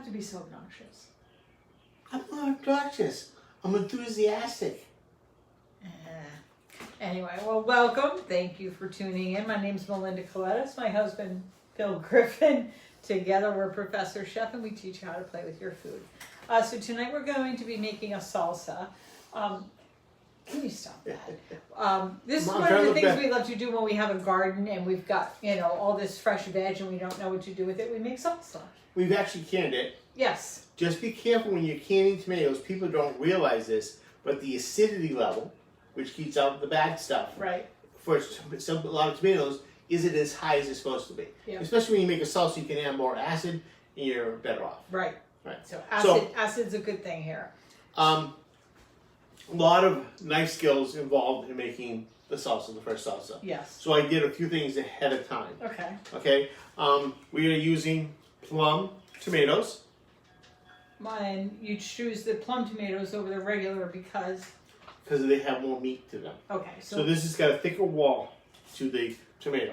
have to be so obnoxious. I'm not obnoxious. I'm enthusiastic. Anyway, well, welcome. Thank you for tuning in. My name's Melinda Colettis. My husband, Bill Griffin. Together, we're Professor Chef, and we teach you how to play with your food. So tonight, we're going to be making a salsa. Can you stop that? This is one of the things we love to do when we have a garden and we've got, all this fresh veg and we don't know what to do with it. We make salsa. We've actually canned it. Yes. Just be careful when you're canning tomatoes. People don't realize this, but the acidity level, which keeps out the bad stuff, right, for a lot of tomatoes, isn't as high as it's supposed to be. Yep. Especially when you make a salsa, you can add more acid and you're better off. Right. Right. So acid's a good thing here. A lot of knife skills involved in making the salsa, the fresh salsa. Yes. So I did a few things ahead of time. Okay. Okay. We are using plum tomatoes. And you choose the plum tomatoes over the regular because they have more meat to them. Okay. So this has got a thicker wall to the tomato.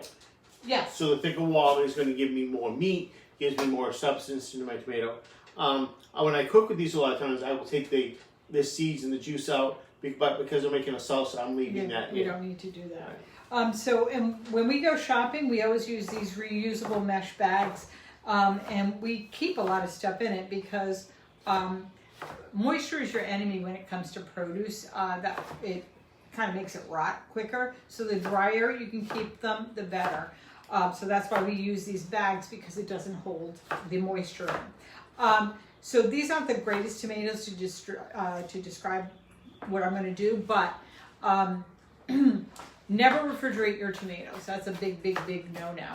Yes. So the thicker wall is going to give me more meat, gives me more substance into my tomato. When I cook with these a lot of times, I will take the seeds and the juice out, but because I'm making a salsa, I'm leaving that in. You don't need to do that. Right. And when we go shopping, we always use these reusable mesh bags, and we keep a lot of stuff in it because moisture is your enemy when it comes to produce. That it kind of makes it rot quicker. So the drier you can keep them, the better. So that's why we use these bags, because it doesn't hold the moisture in. So these aren't the greatest tomatoes to describe what I'm going to do, but never refrigerate your tomatoes. That's a big, big, big no-no.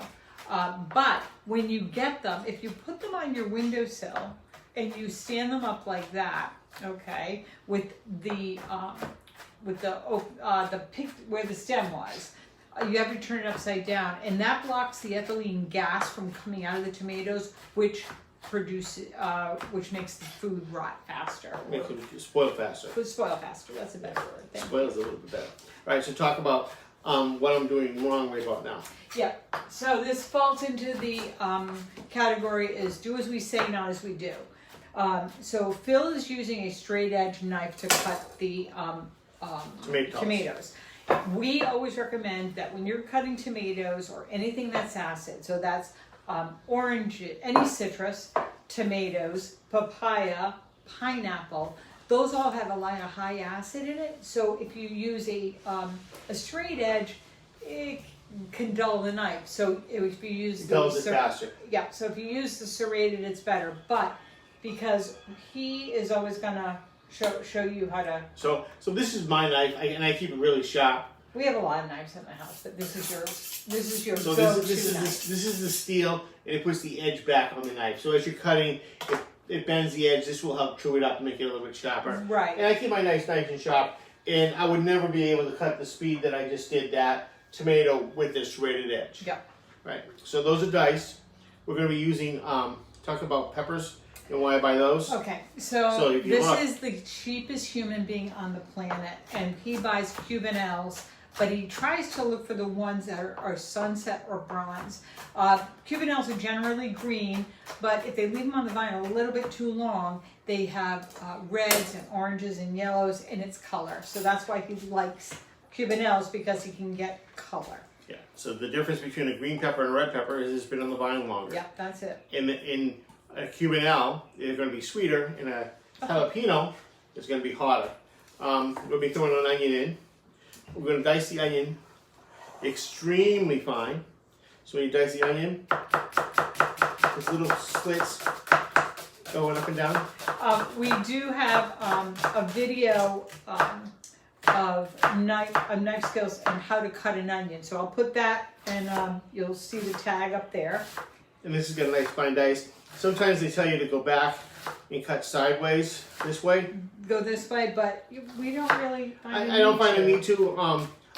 But when you get them, if you put them on your windowsill and you stand them up like that, okay, with the pick where the stem was, you have to turn it upside down, and that blocks the ethylene gas from coming out of the tomatoes, which makes the food rot faster. Makes it spoil faster. Spoil faster. That's a better word. Spoils a little bit better. All right. So talk about what I'm doing wrong right about now. Yeah. So this falls into the category is do as we say, not as we do. So Phil is using a straight edge knife to cut the tomatoes. We always recommend that when you're cutting tomatoes or anything that's acid, so that's orange, any citrus, tomatoes, papaya, pineapple, those all have a lot of high acid in it. So if you use a straight edge, it can dull the knife. So if you use dulls it faster. Yeah. So if you use the serrated, it's better. But because he is always gonna show you how to. So this is my knife, and I keep it really sharp. We have a lot of knives in the house, but this is your So go-to this knife. is the steel, and it puts the edge back on the knife. So as you're cutting, it bends the edge. This will help chew it up and make it a little bit sharper. Right. And I keep my knife nice and sharp, and I would never be able to cut the speed that I just did that tomato with this serrated edge. Yeah. Right. So those are diced. We're going to be using, talk about peppers and why I buy those. Okay, so this is the cheapest human being on the planet, and he buys Cubanelles, but he tries to look for the ones that are sunset or bronze. Cubanelles are generally green, but if they leave them on the vine a little bit too long, they have reds and oranges and yellows, and it's color. So that's why he likes Cubanelles, because he can get color. Yeah, so the difference between a green pepper and a red pepper is it's been on the vine longer. Yeah, that's it. In a Cubanelle, it's going to be sweeter, and a jalapeno is going to be hotter. We'll be throwing an onion in. We're going to dice the onion extremely fine. So when you dice the onion, there's little slits going up and down. We do have a video of knife skills and how to cut an onion. So I'll put that, and you'll see the tag up there. And this has got a nice fine dice. Sometimes they tell you to go back and cut sideways this way. Go this way, but we don't really find I don't find a need to.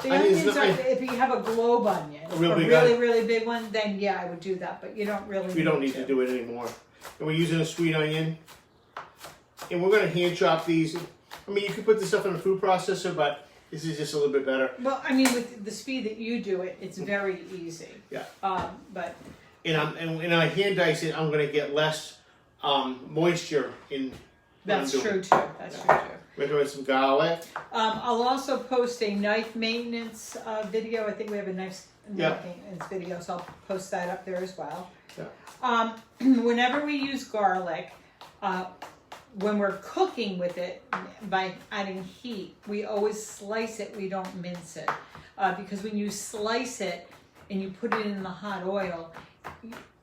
The onions are, if you have a globe onion, a really big one, then yeah, I would do that. But you don't really. We don't need to do it anymore. And we're using a sweet onion, and we're going to hand chop these. I mean, you could put this stuff in a food processor, but this is just a little bit better. Well, I mean, with the speed that you do it, it's very easy. Yeah. But. And I hand dice it, I'm going to get less moisture in. That's true too. That's true too. We're doing some garlic. I'll also post a knife maintenance video. I think we have a knife maintenance video, so I'll post that up there as well. Yeah. Whenever we use garlic, when we're cooking with it, by adding heat, we always slice it. We don't mince it. Because when you slice it and you put it in the hot oil,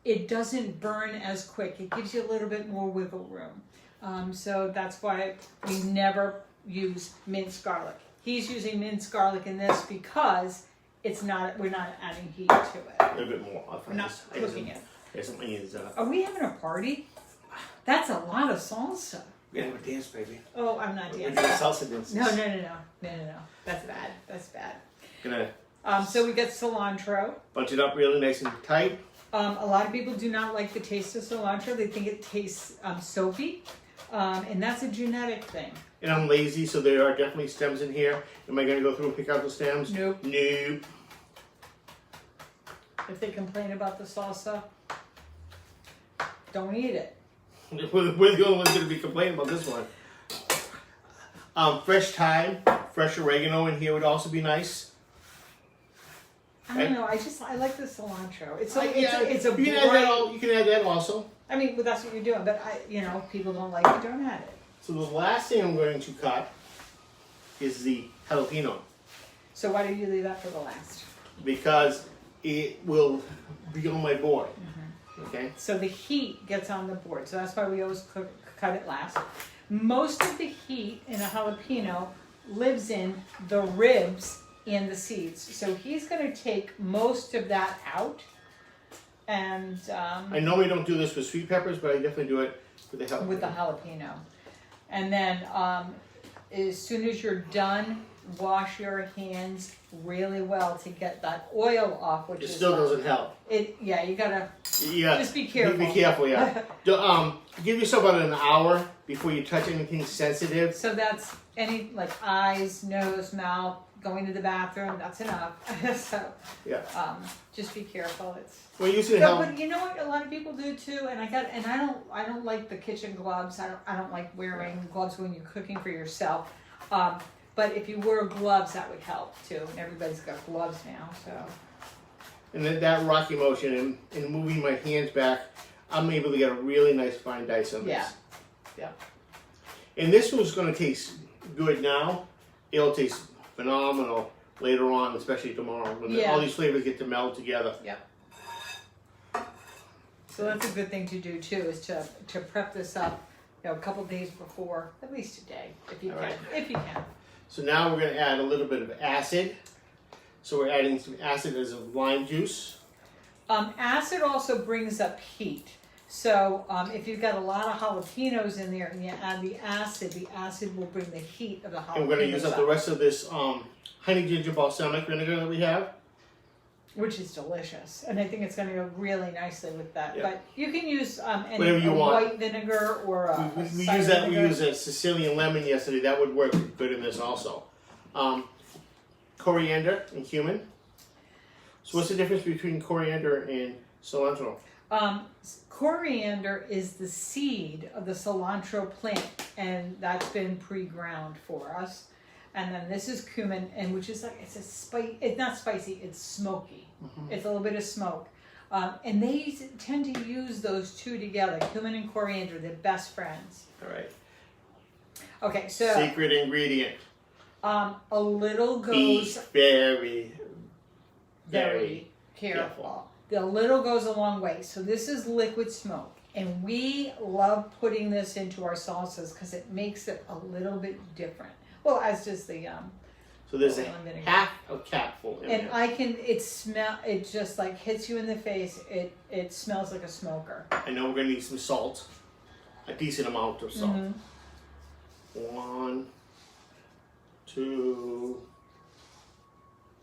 it doesn't burn as quick. It gives you a little bit more wiggle room. So that's why we never use minced garlic. He's using minced garlic in this because we're not adding heat to it. A little bit more. We're not cooking it. There's some onions in it. Are we having a party? That's a lot of salsa. We're gonna have a dance, baby. Oh, I'm not We're dancing. doing salsa dances. No. That's bad. That's bad. Gonna So we got cilantro. bunch it up really nice and tight. A lot of people do not like the taste of cilantro. They think it tastes soapy. And that's a genetic thing. And I'm lazy, so there are definitely stems in here. Am I gonna go through and pick out the stems? Nope. Nope. If they complain about the salsa, don't eat it. We're the only ones gonna be complaining about this one. Fresh thyme, fresh oregano in here would also be nice. I don't know. I like the cilantro. It's a you can add bright. you can add that also. I mean, well, that's what you're doing. But people don't like it. Don't add it. So the last thing I'm going to cut is the jalapeno So why do you leave that for the last? because it will be on my board. Okay. So the heat gets on the board. So that's why we always cut it last. Most of the heat in a jalapeno lives in the ribs and the seeds. So he's going to take most of that out. And I normally don't do this with sweet peppers, but I definitely do it with the jalapeno. with the jalapeno. And then as soon as you're done, wash your hands really well to get that oil off. Which It still doesn't help. You gotta Yeah. just be careful. Be careful, yeah. Give yourself about an hour before you touch anything sensitive. So that's eyes, nose, mouth, going to the bathroom. That's enough. So Yeah. just be careful. Well, usually help. But you know what a lot of people do too, and I don't like the kitchen gloves. I don't like wearing gloves when you're cooking for yourself. But if you wear gloves, that would help too. And everybody's got gloves now, so. And then that rocky motion and moving my hands back, I'm able to get a really nice fine dice on this. Yeah. And this one's going to taste good now. It'll taste phenomenal later on, especially tomorrow when all these flavors get to meld together. Yeah. So that's a good thing to do too, is to prep this up, a couple days before, at least a day, if you can. Right. If you can. So now we're going to add a little bit of acid. So we're adding some acid as of lime juice. Acid also brings up heat. So if you've got a lot of jalapenos in there and you add the acid will bring the heat of the jalapenos. And we're going to use up the rest of this honey ginger balsamic vinegar that we have. Which is delicious. And I think it's going to go really nicely with that. Yeah. But you can use Whatever you want. white vinegar or a We cider use that. We vinegar. used a Sicilian lemon yesterday. That would work good in this also. Coriander and cumin. So what's the difference between coriander and cilantro? Coriander is the seed of the cilantro plant, and that's been pre-ground for us. And then this is cumin, and which is it's not spicy, it's smoky. Mm-hmm. It's a little bit of smoke. And they tend to use those two together, cumin and coriander, they're best friends. All right. Okay, so Secret ingredient. a little Be goes very very careful. The little goes a long way. So this is liquid smoke. And we love putting this into our salsas because it makes it a little bit different. Well, as does the So there's a oil and vinegar. half a capful in And there. it just like hits you in the face. It smells like a smoker. I know we're gonna need some salt, a decent amount of salt. Mm-hmm. 1, 2,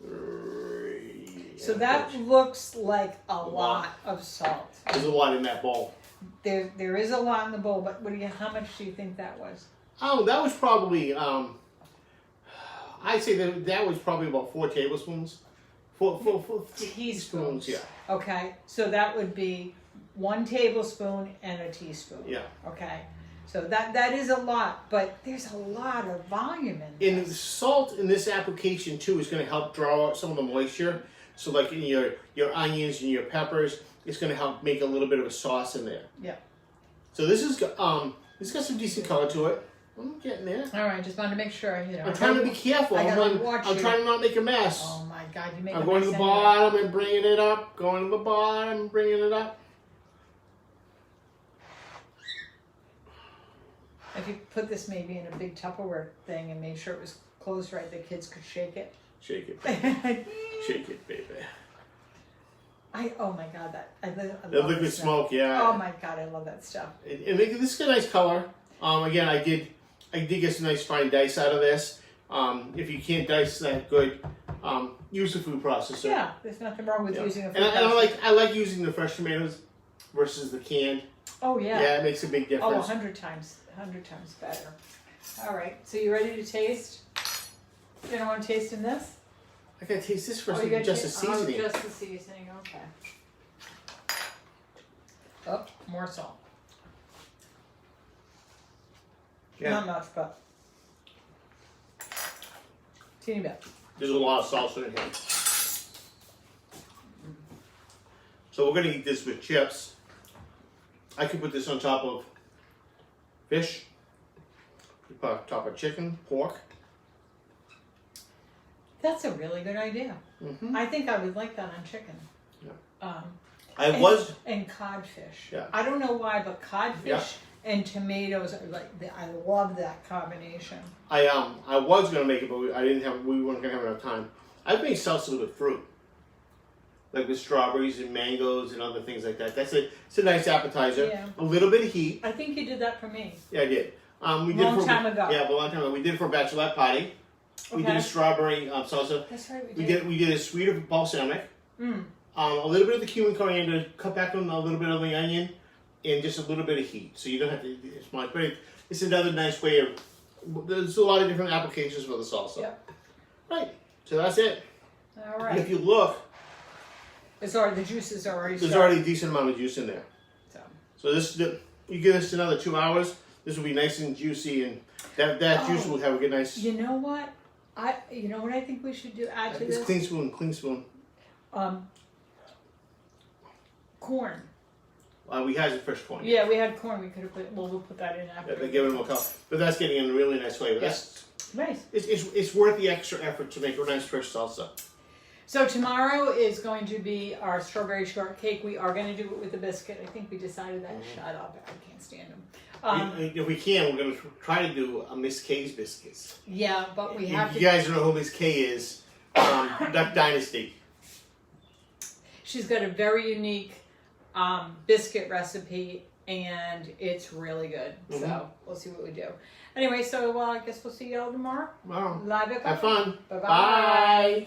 3. So that looks like a lot of salt. There's a lot in that bowl. There is a lot in the bowl, but how much do you think that was? Oh, that was probably I'd say that was probably about 4 tablespoons 4 teaspoons. Yeah. Okay, so that would be 1 tablespoon and a teaspoon. Yeah. Okay, so that is a lot, but there's a lot of volume in And the this. salt in this application too is going to help draw out some of the moisture. So like in your onions and your peppers, it's going to help make a little bit of a sauce in there. Yeah. So this is it's got some decent color to it. I'm getting there. All right, just wanted to make sure. You know, I'm trying to be careful. I gotta I'm watch you. trying to not make a mess. Oh my God, you make a I'm going mess to the anyway. bottom and bringing it up. Going to the bottom and bringing it up. If you put this maybe in a big Tupperware thing and made sure it was closed right, the kids could shake it. Shake it, baby. Shake it, baby. Oh my God, I love The liquid this stuff. smoke, yeah. Oh my God, I love that stuff. And this is a nice color. Again, I did get some nice fine dice out of this. If you can't dice that good, use the food processor. Yeah, there's nothing wrong with using a food And processor. I like using the fresh tomatoes versus the canned. Oh yeah. Yeah, it makes a big Oh, difference. 100 times better. All right, so you ready to taste? You don't want to taste in this? I gotta taste this first. You gotta Just the taste- seasoning. Oh, just the seasoning. Okay. Oh, more salt. Yeah. Not much, but teeny bit. There's a lot of salsa in here. So we're gonna eat this with chips. I could put this on top of fish, put on top of chicken, pork. That's a really good idea. Mm-hmm. I think I would like that on chicken. Yeah. And codfish. Yeah. I don't know why, but codfish Yeah. and tomatoes are like I love that combination. I was gonna make it, but we weren't gonna have enough time. I've made salsa with fruit, like with strawberries and mangoes and other things like that. It's a nice appetizer. Yeah. A little bit of heat. I think you did that for me. Yeah, I did. We did Long it for time ago. Yeah, a long time ago. We did it for a bachelorette party. We did Okay. a strawberry salsa. That's right, We did a sweeter balsamic. Mm. A little bit of the cumin, coriander, cut back on a little bit of the onion, and just a little bit of heat. So you don't have to do as much. But it's another nice way of. There's a lot of different applications for the salsa. Yep. Right. So that's it. All And right. if you look, It's already the juices are already. there's started. already a decent amount of juice in there. So you give this another 2 hours. This will be nice and juicy, and that juice will have a good nice. You know what? You know what I think we should do? Add to It's this. clean spoon. Corn. We had the fresh corn. Yeah, we had corn. We could have put. Well, we'll put that in after. They're giving them a cup, but that's getting a really nice flavor. Yeah. That's Nice. it's worth the extra effort to make a nice fresh salsa. So tomorrow is going to be our strawberry shortcake. We are going to do it with a biscuit. I think we decided that. Shut up! I can't stand them. If we can, we're going to try to do a Miss K's biscuits. Yeah, but we have You to. guys know who Miss K is? Duck Dynasty. She's got a very unique biscuit recipe, and it's really good. So we'll see what we do. Anyway, so I guess we'll see y'all tomorrow. Wow. Live at Have fun. Bye-bye. Bye.